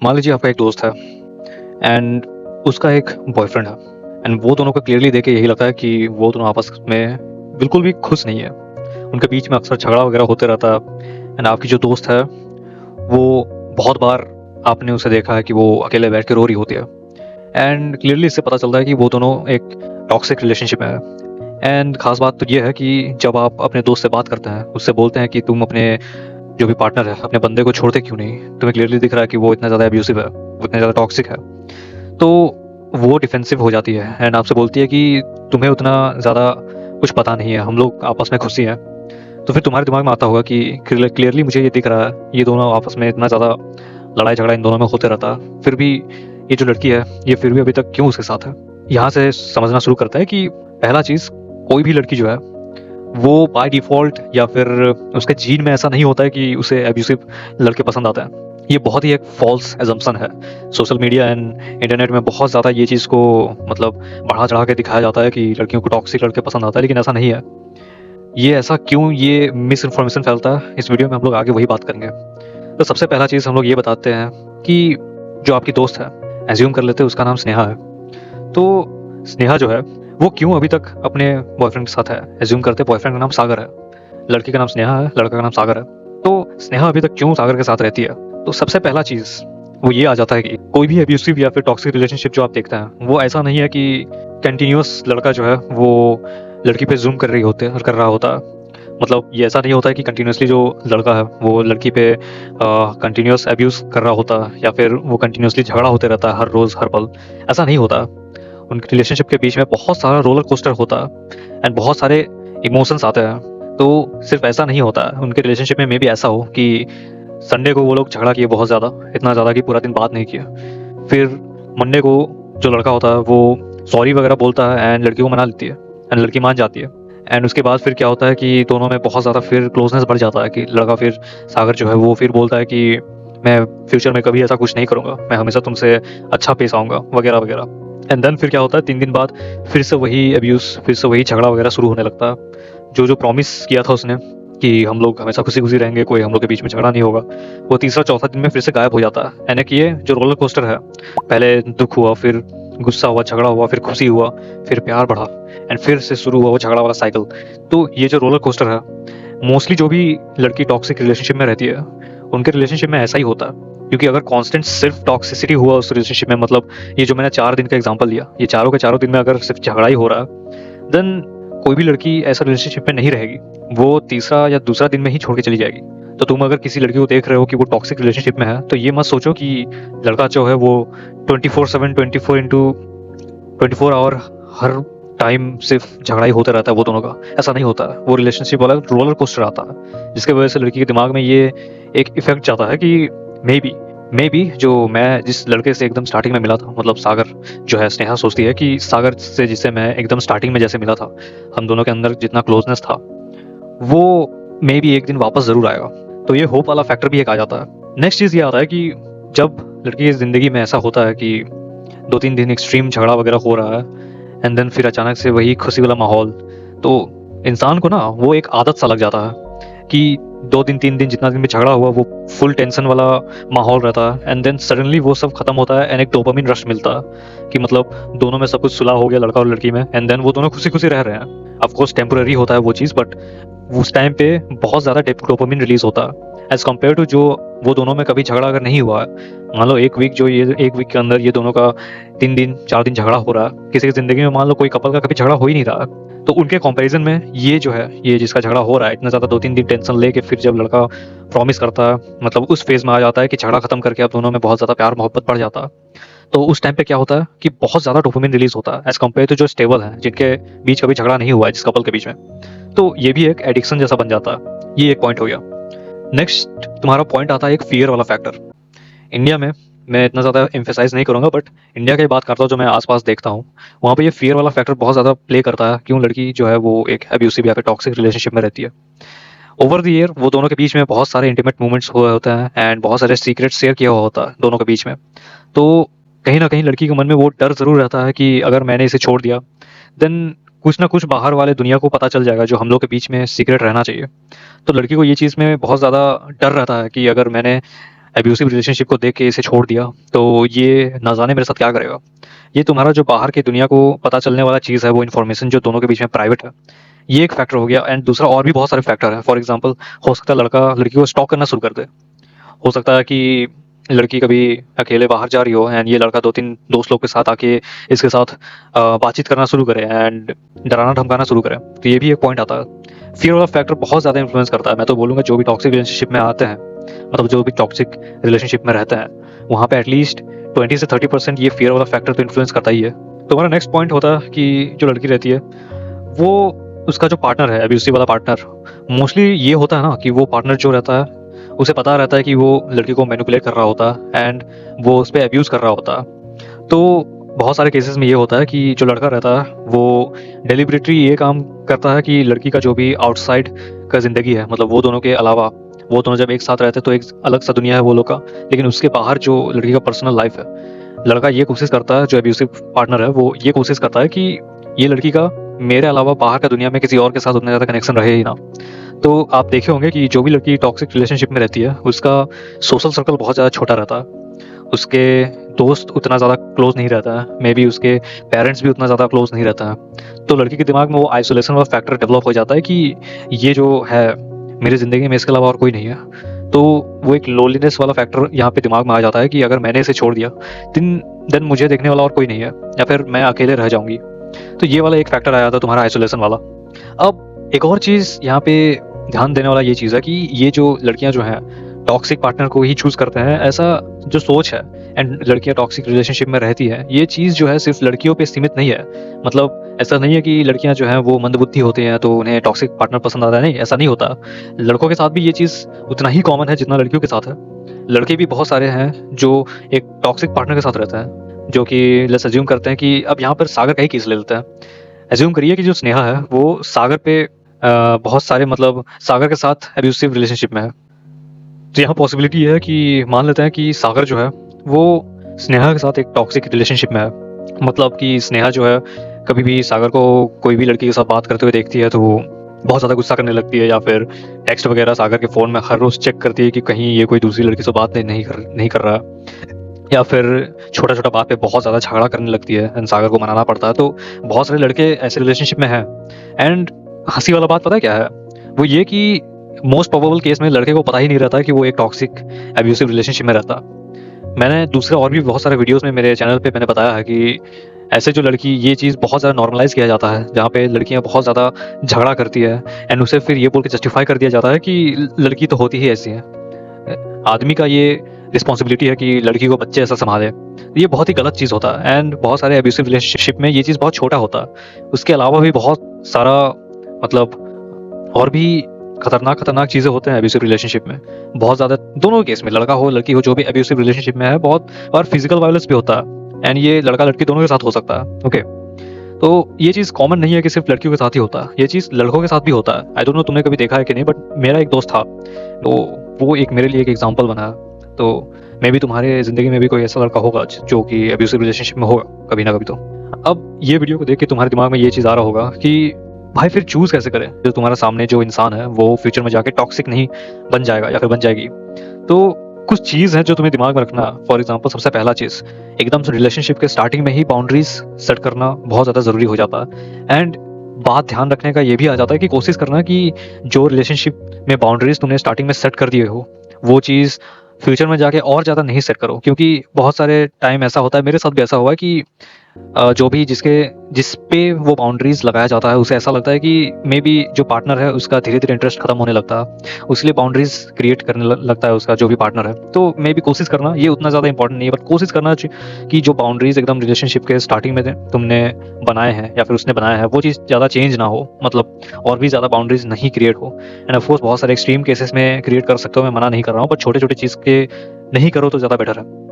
मान लीजिए आपका एक दोस्त है एंड उसका एक बॉयफ्रेंड है एंड वो दोनों को क्लियरली देख के यही लगता है कि वो दोनों आपस में बिल्कुल भी खुश नहीं है। उनके बीच में अक्सर झगड़ा वगैरह होते रहता है एंड आपकी जो दोस्त है वो बहुत बार आपने उसे देखा है कि वो अकेले बैठ के रो रही होती है एंड क्लियरली इससे पता चलता है कि वो दोनों एक टॉक्सिक रिलेशनशिप में है। एंड खास बात तो ये है कि जब आप अपने दोस्त से बात करते हैं, उससे बोलते हैं कि तुम अपने जो भी पार्टनर है, अपने बंदे को छोड़ते क्यों नहीं, तुम्हें क्लियरली दिख रहा है कि वो इतना ज़्यादा अब्यूसिव है, वो इतना ज़्यादा टॉक्सिक है, तो वो डिफेंसिव हो जाती है एंड आपसे बोलती है कि तुम्हें उतना ज़्यादा कुछ पता नहीं है, हम लोग आपस में खुशी हैं। तो फिर तुम्हारे दिमाग में आता होगा कि क्लियरली मुझे ये दिख रहा है, ये दोनों आपस में इतना ज़्यादा लड़ाई झगड़ा इन दोनों में होते रहता है, फिर भी ये जो लड़की है ये फिर भी अभी तक क्यों उसके साथ है। यहाँ से समझना शुरू करता है कि पहला चीज़, कोई भी लड़की जो है वो बाय डिफ़ॉल्ट या फिर उसके जीन में ऐसा नहीं होता है कि उसे अब्यूसिव लड़के पसंद आते हैं। ये बहुत ही एक फ़ॉल्स असम्पशन है। सोशल मीडिया एंड इंटरनेट में बहुत ज़्यादा ये चीज़ को मतलब बढ़ा-चढ़ा के दिखाया जाता है कि लड़कियों को टॉक्सिक लड़के पसंद आता है, लेकिन ऐसा नहीं है। ये ऐसा क्यों, ये मिस इन्फॉर्मेशन फैलता है, इस वीडियो में हम लोग आगे वही बात करेंगे। तो सबसे पहला चीज़ हम लोग ये बताते हैं कि जो आपकी दोस्त है, एज़्यूम कर लेते हैं उसका नाम स्नेहा है। तो स्नेहा जो है वो क्यों अभी तक अपने बॉयफ्रेंड के साथ है। एज्यूम करते हैं बॉयफ्रेंड का नाम सागर है, लड़की का नाम स्नेहा है, लड़का का नाम सागर है। तो स्नेहा अभी तक क्यों सागर के साथ रहती है। तो सबसे पहला चीज़ वो ये आ जाता है कि कोई भी अब्यूसिव या फिर टॉक्सिक रिलेशनशिप जो आप देखते हैं वो ऐसा नहीं है कि कंटिन्यूअस लड़का जो है वो लड़की पे जूम कर रही होते है और कर रहा होता है। मतलब ये ऐसा नहीं होता है कि कंटिन्यूअसली जो लड़का है वो लड़की पे कंटिन्यूअस अब्यूज़ कर रहा होता है या फिर वो कंटिन्यूअसली झगड़ा होते रहता है हर रोज़ हर पल, ऐसा नहीं होता। उनके रिलेशनशिप के बीच में बहुत सारा रोलर कोस्टर होता है एंड बहुत सारे इमोशंस आते हैं। तो सिर्फ ऐसा नहीं होता है, उनके रिलेशनशिप में मे बी ऐसा हो कि संडे को वो लोग झगड़ा किए बहुत ज़्यादा, इतना ज़्यादा कि पूरा दिन बात नहीं किया। फिर मंडे को जो लड़का होता है वो सॉरी वगैरह बोलता है एंड लड़की को मना लेती है एंड लड़की मान जाती है। एंड उसके बाद फिर क्या होता है कि दोनों में बहुत ज़्यादा फिर क्लोजनेस बढ़ जाता है कि लड़का फिर सागर जो है वो फिर बोलता है कि मैं फ्यूचर में कभी ऐसा कुछ नहीं करूँगा, मैं हमेशा तुमसे अच्छा पेश आऊँगा वगैरह वगैरह। एंड देन फिर क्या होता है, 3 दिन बाद फिर से वही अब्यूज़, फिर से वही झगड़ा वगैरह शुरू होने लगता है। जो प्रॉमिस किया था उसने कि हम लोग हमेशा खुशी-खुशी रहेंगे, कोई हम लोग के बीच में झगड़ा नहीं होगा, वो तीसरा चौथा दिन में फिर से गायब हो जाता है। यानी कि ये जो रोलर कोस्टर है, पहले दुःख हुआ, फिर गुस्सा हुआ, झगड़ा हुआ, फिर खुशी हुआ, फिर प्यार बढ़ा एंड फिर से शुरू हुआ वो झगड़ा वाला साइकिल। तो ये जो रोलर कोस्टर है, मोस्टली जो भी लड़की टॉक्सिक रिलेशनशिप में रहती है, उनके रिलेशनशिप में ऐसा ही होता है। क्योंकि अगर कांस्टेंट सिर्फ टॉक्सिसिटी हुआ उस रिलेशनशिप में, मतलब ये जो मैंने 4 दिन का एग्जांपल लिया, ये चारों के चारों दिन में अगर सिर्फ झगड़ा ही हो रहा है, देन कोई भी लड़की ऐसा रिलेशनशिप में नहीं रहेगी। वो तीसरा या दूसरा दिन में ही छोड़ के चली जाएगी। तो तुम अगर किसी लड़की को देख रहे हो कि वो टॉक्सिक रिलेशनशिप में है, तो ये मत सोचो कि लड़का जो है वो 24/7 24 आवर हर टाइम सिर्फ झगड़ा ही होता रहता है वो दोनों का। ऐसा नहीं होता है। वो रिलेशनशिप वाला रोलर कोस्टर आता है, जिसकी वजह से लड़की के दिमाग में ये एक इफ़ेक्ट जाता है कि मे बी जो मैं जिस लड़के से एकदम स्टार्टिंग में मिला था, मतलब सागर जो है, स्नेहा सोचती है कि सागर से जिससे मैं एकदम स्टार्टिंग में जैसे मिला था, हम दोनों के अंदर जितना क्लोजनेस था, वो मे बी एक दिन वापस ज़रूर आएगा। तो ये होप वाला फैक्टर भी एक आ जाता है। नेक्स्ट चीज़ ये आता है कि जब लड़की की ज़िंदगी में ऐसा होता है कि 2-3 दिन एक्सट्रीम झगड़ा वगैरह हो रहा है एंड देन फिर अचानक से वही खुशी वाला माहौल, तो इंसान को ना वो एक आदत सा लग जाता है कि 2 दिन 3 दिन जितना दिन भी झगड़ा हुआ वो फुल टेंशन वाला माहौल रहता है एंड देन सडनली वो सब खत्म होता है एंड एक डोपामिन रश मिलता है कि मतलब दोनों में सब कुछ सुलह हो गया, लड़का और लड़की में, एंड देन वो दोनों खुशी-खुशी रह रहे हैं। ऑफ कोर्स टेम्परेरी होता है वो चीज़, बट उस टाइम पे बहुत ज़्यादा डोपामिन रिलीज़ होता है एज़ कम्पेयर टू जो वो दोनों में कभी झगड़ा अगर नहीं हुआ है। मान लो 1 वीक, जो ये 1 वीक के अंदर ये दोनों का 3 दिन 4 दिन झगड़ा हो रहा है। किसी की ज़िंदगी में मान लो कोई कपल का कभी झगड़ा हो ही नहीं रहा, तो उनके कंपैरिजन में ये जो है, ये जिसका झगड़ा हो रहा है इतना ज़्यादा 2-3 दिन टेंशन लेके, फिर जब लड़का प्रॉमिस करता है, मतलब उस फेज़ में आ जाता है कि झगड़ा खत्म करके अब दोनों में बहुत ज़्यादा प्यार मोहब्बत बढ़ जाता है। तो उस टाइम पे क्या होता है कि बहुत ज़्यादा डोपामिन रिलीज़ होता है एज़ कम्पेयर टू जो स्टेबल हैं, जिनके बीच कभी झगड़ा नहीं हुआ है जिस कपल के बीच में। तो ये भी एक एडिक्शन जैसा बन जाता है। ये एक पॉइंट हो गया। नेक्स्ट तुम्हारा पॉइंट आता है एक फ़ियर वाला फैक्टर। इंडिया में मैं इतना ज़्यादा एम्फसाइज़ नहीं करूँगा, बट इंडिया की बात करता हूँ जो मैं आस-पास देखता हूँ, वहाँ पे ये फ़ियर वाला फैक्टर बहुत ज़्यादा प्ले करता है। क्यों लड़की जो है वो एक अब्यूसिव या फिर टॉक्सिक रिलेशनशिप में रहती है। ओवर द ईयर वो दोनों के बीच में बहुत सारे इंटीमेट मोमेंट्स हुए होते हैं एंड बहुत सारे सीक्रेट्स शेयर किया हुआ होता है दोनों के बीच में। तो कहीं न कहीं लड़की के मन में वो डर ज़रूर रहता है कि अगर मैंने इसे छोड़ दिया, देन कुछ ना कुछ बाहर वाले दुनिया को पता चल जाएगा जो हम लोग के बीच में सीक्रेट रहना चाहिए। तो लड़की को ये चीज़ में बहुत ज़्यादा डर रहता है कि अगर मैंने एब्यूसिव रिलेशनशिप को देख के इसे छोड़ दिया, तो ये ना जाने मेरे साथ क्या करेगा। ये तुम्हारा जो बाहर की दुनिया को पता चलने वाला चीज़ है, वो इन्फॉर्मेशन जो दोनों के बीच में प्राइवेट है, ये एक फैक्टर हो गया। एंड दूसरा और भी बहुत सारे फैक्टर हैं। फॉर एग्जांपल, हो सकता है लड़का लड़की को स्टॉक करना शुरू कर दे। हो सकता है कि लड़की कभी अकेले बाहर जा रही हो एंड ये लड़का 2-3 दोस्त लोग के साथ आके इसके साथ बातचीत करना शुरू करे एंड डराना धमकाना शुरू करे। तो ये भी एक पॉइंट आता है। फियर वाला फैक्टर बहुत ज़्यादा इन्फ्लुएंस करता है। मैं तो बोलूँगा जो भी टॉक्सिक रिलेशनशिप में आते हैं, मतलब जो भी टॉक्सिक रिलेशनशिप में रहते हैं, वहाँ पे एटलीस्ट 20 से 30% ये फियर वाला फैक्टर तो इन्फ्लुएंस करता ही है। तो हमारा नेक्स्ट पॉइंट होता है कि जो लड़की रहती है, वो उसका जो पार्टनर है, अब्यूसिव वाला पार्टनर, मोस्टली ये होता है ना कि वो पार्टनर जो रहता है उसे पता रहता है कि वो लड़की को मैनिपुलेट कर रहा होता है एंड वो उस पर अब्यूज़ कर रहा होता है। तो बहुत सारे केसेस में ये होता है कि जो लड़का रहता है वो डेलिबरेटली ये काम करता है कि लड़की का जो भी आउटसाइड का ज़िंदगी है, मतलब वो दोनों के अलावा, वो दोनों जब एक साथ रहते हैं तो एक अलग सा दुनिया है वो लोग का, लेकिन उसके बाहर जो लड़की का पर्सनल लाइफ है, लड़का ये कोशिश करता है, जो अब्यूसिव पार्टनर है वो ये कोशिश करता है कि ये लड़की का मेरे अलावा बाहर का दुनिया में किसी और के साथ उतना ज़्यादा कनेक्शन रहे ही ना। तो आप देखे होंगे कि जो भी लड़की टॉक्सिक रिलेशनशिप में रहती है उसका सोशल सर्कल बहुत ज़्यादा छोटा रहता है, उसके दोस्त उतना ज़्यादा क्लोज नहीं रहता है, मे बी उसके पेरेंट्स भी उतना ज़्यादा क्लोज नहीं रहता है। तो लड़की के दिमाग में वो आइसोलेशन वाला फैक्टर डेवलप हो जाता है कि ये जो है मेरी ज़िंदगी में इसके अलावा और कोई नहीं है। तो वो एक लोनलीनेस वाला फैक्टर यहाँ पे दिमाग में आ जाता है कि अगर मैंने इसे छोड़ दिया देन मुझे देखने वाला और कोई नहीं है, या फिर मैं अकेले रह जाऊंगी। तो ये वाला एक फैक्टर आ जाता है तुम्हारा आइसोलेशन वाला। अब एक और चीज़ यहाँ पे ध्यान देने वाला ये चीज़ है कि ये जो लड़कियां जो हैं टॉक्सिक पार्टनर को ही चूज करते हैं, ऐसा जो सोच है, एंड लड़कियां टॉक्सिक रिलेशनशिप में रहती है, ये चीज़ जो है सिर्फ लड़कियों पे सीमित नहीं है। मतलब ऐसा नहीं है कि लड़कियां जो हैं वो मंदबुद्धि होती हैं तो उन्हें टॉक्सिक पार्टनर पसंद आता है, नहीं, ऐसा नहीं होता। लड़कों के साथ भी ये चीज़ उतना ही कॉमन है जितना लड़कियों के साथ है। लड़के भी बहुत सारे हैं जो एक टॉक्सिक पार्टनर के साथ रहते हैं, जो कि लेट्स अज्यूम करते हैं कि अब यहाँ पर सागर का ही केस ले लेते हैं। एज्यूम करिए कि जो स्नेहा है वो सागर पे बहुत सारे, मतलब सागर के साथ एब्यूसिव रिलेशनशिप में है। तो यहाँ पॉसिबिलिटी है कि मान लेते हैं कि सागर जो है वो स्नेहा के साथ एक टॉक्सिक रिलेशनशिप में है। मतलब कि स्नेहा जो है कभी भी सागर को कोई भी लड़की के साथ बात करते हुए देखती है तो वो बहुत ज़्यादा गुस्सा करने लगती है, या फिर टेक्स्ट वगैरह सागर के फ़ोन में हर रोज़ चेक करती है कि कहीं ये कोई दूसरी लड़की से बात नहीं कर रहा, या फिर छोटा छोटा बात पे बहुत ज़्यादा झगड़ा करने लगती है एंड सागर को मनाना पड़ता है। तो बहुत सारे लड़के ऐसे रिलेशनशिप में हैं। एंड हंसी वाला बात पता है क्या है, वो ये कि मोस्ट प्रोबेबल केस में लड़के को पता ही नहीं रहता कि वो एक टॉक्सिक एब्यूसिव रिलेशनशिप में रहता। मैंने दूसरे और भी बहुत सारे वीडियोस में मेरे चैनल पे मैंने बताया है कि ऐसे जो लड़की, ये चीज़ बहुत ज़्यादा नॉर्मलाइज किया जाता है, जहाँ पे लड़कियाँ बहुत ज़्यादा झगड़ा करती है एंड उसे फिर ये बोल के जस्टिफाई कर दिया जाता है कि लड़की तो होती ही ऐसी है, आदमी का ये रिस्पॉन्सिबिलिटी है कि लड़की को बच्चे ऐसा संभाले। ये बहुत ही गलत चीज़ होता है एंड बहुत सारे एब्यूसिव रिलेशनशिप में ये चीज़ बहुत छोटा होता है। उसके अलावा भी बहुत सारा, मतलब और भी खतरनाक चीज़ें होते हैं एब्यूसिव रिलेशनशिप में। बहुत ज़्यादा दोनों केस में, लड़का हो लड़की हो, जो भी एब्यूसिव रिलेशनशिप में है, बहुत और फिजिकल वायलेंस भी होता है एंड ये लड़का लड़की दोनों के साथ हो सकता है। ओके, तो ये चीज़ कॉमन नहीं है कि सिर्फ लड़कियों के साथ ही होता है, ये चीज़ लड़कों के साथ भी होता है। आई डोंट नो तुमने कभी देखा है कि नहीं, बट मेरा एक दोस्त था तो वो एक मेरे लिए एक एग्जाम्पल बना। तो मे भी तुम्हारे ज़िंदगी में भी कोई ऐसा लड़का होगा जो कि एब्यूसिव रिलेशनशिप में होगा कभी ना कभी। तो अब ये वीडियो को देख के तुम्हारे दिमाग में ये चीज़ आ रहा होगा कि भाई फिर चूज़ कैसे करें, जो तुम्हारा सामने जो इंसान है वो फ्यूचर में जाके टॉक्सिक नहीं बन जाएगा या फिर बन जाएगी। तो कुछ चीज़ है जो तुम्हें दिमाग में रखना। फॉर एग्जाम्पल, सबसे पहला चीज़, एकदम से रिलेशनशिप के स्टार्टिंग में ही बाउंड्रीज सेट करना बहुत ज़्यादा ज़रूरी हो जाता है। एंड बात ध्यान रखने का ये भी आ जाता है कि कोशिश करना कि जो रिलेशनशिप में बाउंड्रीज तुमने स्टार्टिंग में सेट कर दिए हो, वो चीज़ फ्यूचर में जाके और ज़्यादा नहीं सेट करो। क्योंकि बहुत सारे टाइम ऐसा होता है, मेरे साथ भी ऐसा हुआ है कि जो भी जिस पे वो बाउंड्रीज लगाया जाता है उसे ऐसा लगता है कि मे बी जो पार्टनर है उसका धीरे धीरे इंटरेस्ट खत्म होने लगता है, उसके लिए बाउंड्रीज क्रिएट करने लगता है उसका जो भी पार्टनर है। तो मे बी कोशिश करना, ये उतना ज़्यादा इंपॉर्टेंट नहीं है, बट कोशिश करना कि जो बाउंड्रीज एकदम रिलेशनशिप के स्टार्टिंग में तुमने बनाए हैं या फिर उसने बनाया है, वो चीज़ ज़्यादा चेंज ना हो, मतलब और भी ज़्यादा बाउंड्रीज नहीं क्रिएट हो। एंड ऑफकोर्स बहुत सारे एक्सट्रीम केसेस में क्रिएट कर सकते हो, मैं मना नहीं कर रहा हूँ, बट छोटे छोटे चीज़ के नहीं करो तो ज़्यादा बेटर है।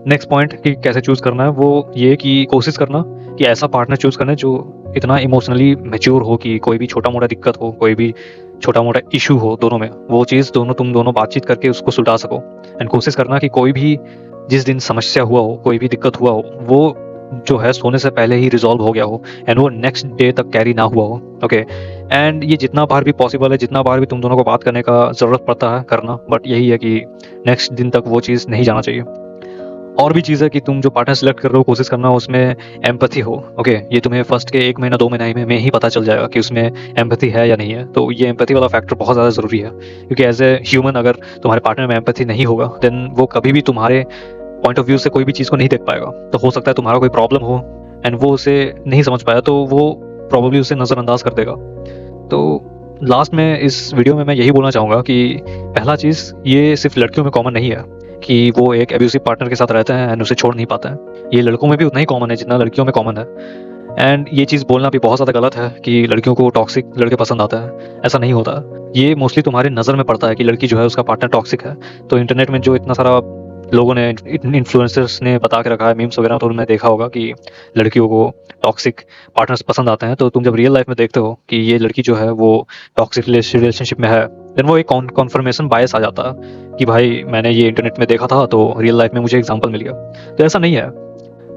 नेक्स्ट पॉइंट कि कैसे चूज़ करना है, वो ये कि कोशिश करना कि ऐसा पार्टनर चूज़ करना जो इतना इमोशनली मैच्योर हो कि कोई भी छोटा मोटा दिक्कत हो, कोई भी छोटा मोटा इशू हो दोनों में, वो चीज़ तुम दोनों बातचीत करके उसको सुलझा सको। एंड कोशिश करना कि कोई भी जिस दिन समस्या हुआ हो, कोई भी दिक्कत हुआ हो, वो जो है सोने से पहले ही रिजॉल्व हो गया हो एंड वो नेक्स्ट डे तक कैरी ना हुआ हो। ओके, एंड ये जितना बार भी पॉसिबल है, जितना बार भी तुम दोनों को बात करने का ज़रूरत पड़ता है करना, बट यही है कि नेक्स्ट दिन तक वो चीज़ नहीं जाना चाहिए। और भी चीज़ है कि तुम जो पार्टनर सेलेक्ट कर रहे हो, कोशिश करना उसमें एम्पैथी हो। ओके, ये तुम्हें फर्स्ट के 1 महीना 2 महीने में ही पता चल जाएगा कि उसमें एम्पैथी है या नहीं है। तो ये एम्पैथी वाला फैक्टर बहुत ज़्यादा ज़रूरी है, क्योंकि एज ए ह्यूमन अगर तुम्हारे पार्टनर में एम्पैथी नहीं होगा देन वो कभी भी तुम्हारे पॉइंट ऑफ व्यू से कोई भी चीज़ को नहीं देख पाएगा। तो हो सकता है तुम्हारा कोई प्रॉब्लम हो एंड वो उसे नहीं समझ पाया, तो वो प्रॉब्लली उसे नज़रअंदाज कर देगा। तो लास्ट में इस वीडियो में मैं यही बोलना चाहूँगा कि पहला चीज़, ये सिर्फ लड़कियों में कॉमन नहीं है कि वो एक एब्यूसिव पार्टनर के साथ रहते हैं एंड उसे छोड़ नहीं पाते हैं। ये लड़कों में भी उतना ही कॉमन है जितना लड़कियों में कॉमन है। एंड ये चीज़ बोलना भी बहुत ज़्यादा गलत है कि लड़कियों को टॉक्सिक लड़के पसंद आते हैं। ऐसा नहीं होता। ये मोस्टली तुम्हारी नज़र में पड़ता है कि लड़की जो है उसका पार्टनर टॉक्सिक है। तो इंटरनेट में जो इतना सारा लोगों ने, इन्फ्लुएंसर्स ने बता के रखा है, मीम्स वगैरह, तो उन्होंने देखा होगा कि लड़कियों को टॉक्सिक पार्टनर्स पसंद आते हैं। तो तुम जब रियल लाइफ में देखते हो कि ये लड़की जो है वो टॉक्सिक रिलेशनशिप में है, देन वो एक कॉन्फर्मेशन बायस आ जाता है कि भाई मैंने ये इंटरनेट में देखा था तो रियल लाइफ में मुझे एग्जांपल मिल गया। तो ऐसा नहीं है।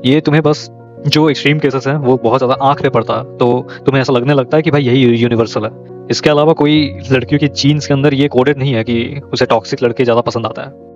ये तुम्हें बस जो एक्सट्रीम केसेस हैं वो बहुत ज़्यादा आंख पे पड़ता है, तो तुम्हें ऐसा लगने लगता है कि भाई यही यूनिवर्सल है। इसके अलावा कोई लड़कियों की जीन्स के अंदर ये कोडेड नहीं है कि उसे टॉक्सिक लड़के ज़्यादा पसंद आता है।